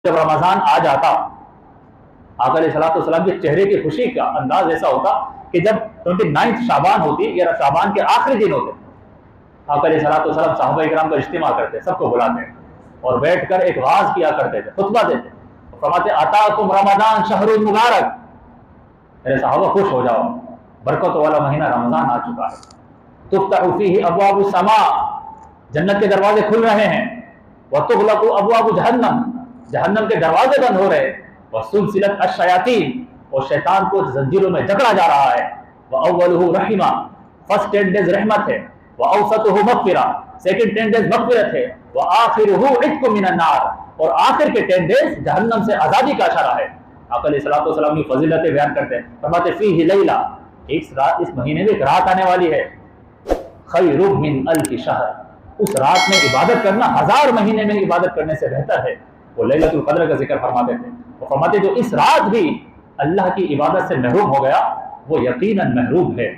جب رمضان آ جاتا آقا علیہ السلام کے چہرے کی خوشی کا انداز ایسا ہوتا کہ جب 29 شعبان ہوتی یا شعبان کے آخری دن ہوتے، آقا علیہ السلام صحابہ کرام کا اجتماع کرتے، سب کو بلاتے اور بیٹھ کر ایک واعظ کیا کرتے تھے، خطبہ دیتے، فرماتے آتاکم رمضان شہر مبارک، میرے صحابہ خوش ہو جاؤ، برکت والا مہینہ رمضان آ چکا ہے، تفتح فیہ ابواب السماء، جنت کے دروازے کھل رہے ہیں، وتغلق ابواب جہنم، جہنم کے دروازے بند ہو رہے، وسلسلت الشیاطین، اور شیطان کو زنجیروں میں جکڑا جا رہا ہے، واولہ رحمہ، فرسٹ 10 days رحمت ہے، واوسطہ مغفرہ، سیکنڈ 10 days مغفرت ہے، وآخرہ عتق من النار، اور آخر کے 10 days جہنم سے آزادی کا اشارہ ہے۔ آقا علیہ السلام کی فضیلتیں بیان کرتے ہیں، فرماتے فیہ لیلہ، اس مہینے میں ایک رات آنے والی ہے، خیر من الف شہر، اس رات میں عبادت کرنا 1000 مہینے میں عبادت کرنے سے بہتر ہے۔ وہ لیلۃ القدر کا ذکر فرماتے تھے، وہ فرماتے جو اس رات بھی اللہ کی عبادت سے محروم ہو گیا وہ یقیناً محروم ہے۔